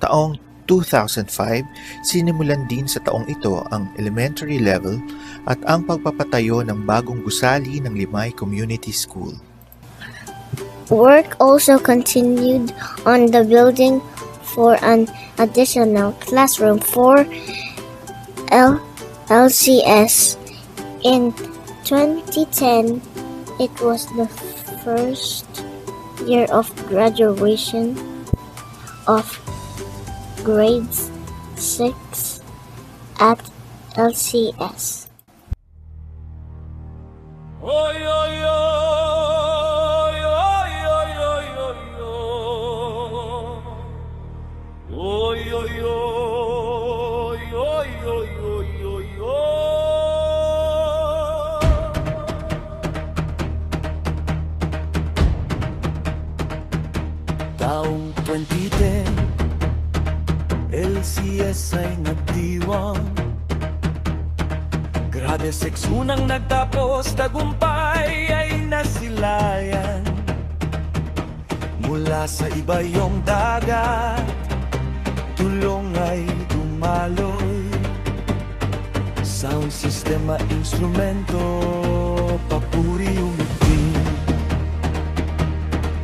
Taong 2005, sinimulan din sa taong ito ang elementary level at ang pagpapatayo ng bagong gusali ng Limay Community School. Work also continued on the building for an additional classroom for LCS. In 2010, it was the first year of graduation of grades 6 at LCS. Oy, oy, oy, oy, oy, oy, oy, oy, oy, oy, oy, oy, oy, oy, oy. Taong 2010, LCS ay nagdiwang. Grade 6 unang nagtapos, tagumpay ay nasilayan. Mula sa iba yung dagat, tulong ay dumaloy. Sound system at instrumento, papuri umitin.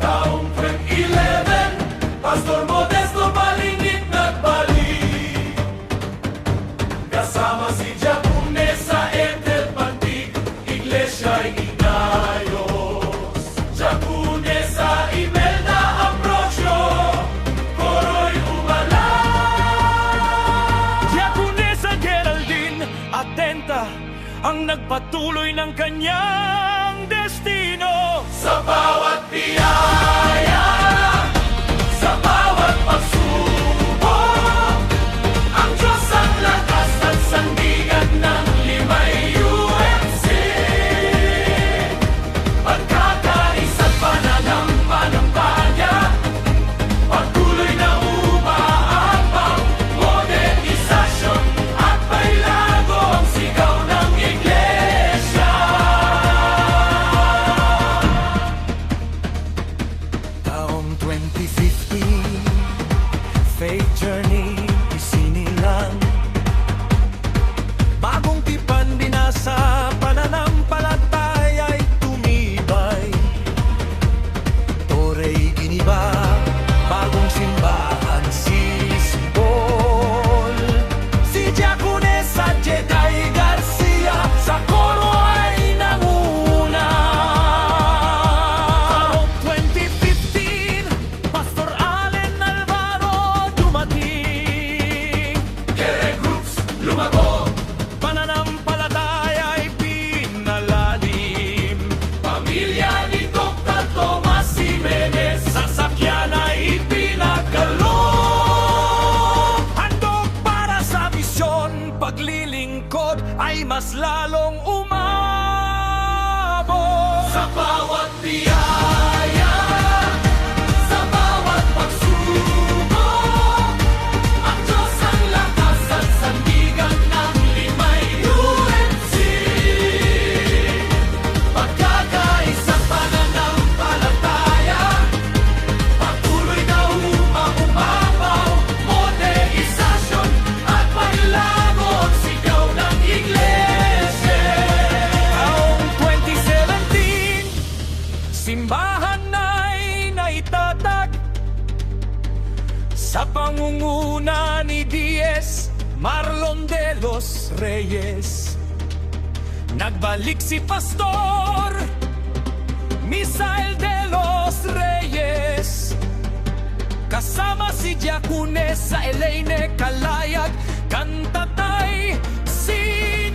Taong 2011, Pastor Modesto Balingit nagbalik. Kasama si Jacune sa Ethel Pantig, Iglesia'y inayos. Jacune sa Imelda Ambrosio, Koro'y umala. Jacune sa Geraldine, atenta ang nagpatuloy ng kanyang destino. Sa bawat biyaya, sa bawat pagsubok, ang Diyos ang lakas at sandigan ng Limay UMC. Pagkakaisa't pananampalataya, patuloy na umaabang, modernisasyon at pailago ang sigaw ng iglesia. Taong 2015, faith journey isinilang. Bagong tipan binasa, pananampalataya'y tumibay. Torey giniba, bagong simbahan sisibol. Si Jacune sa Jedi Garcia, sa koro ay nanguna. Taong 2015, Pastor Allen Alvaro dumating. Kere groups lumago, pananampalataya'y pinalalim. Pamilya ni Dr. Tomas Jimenez, sasakyan ay pinagkalo. Handog para sa misyon, paglilingkod ay mas lalong umabot. Sa bawat biyaya, sa bawat pagsubok, ang Diyos ang lakas at sandigan ng Limay UMC. Pagkakaisang pananampalataya, patuloy na umabaw, modernisasyon at paglago ang sigaw ng iglesia. Taong 2017, simbahan ay naitatag sa pangunguna ni D.S. Marlon de los Reyes. Nagbalik si Pastor Misael de los Reyes, kasama si Jacune sa Elaine Kalayag, Kantatay, si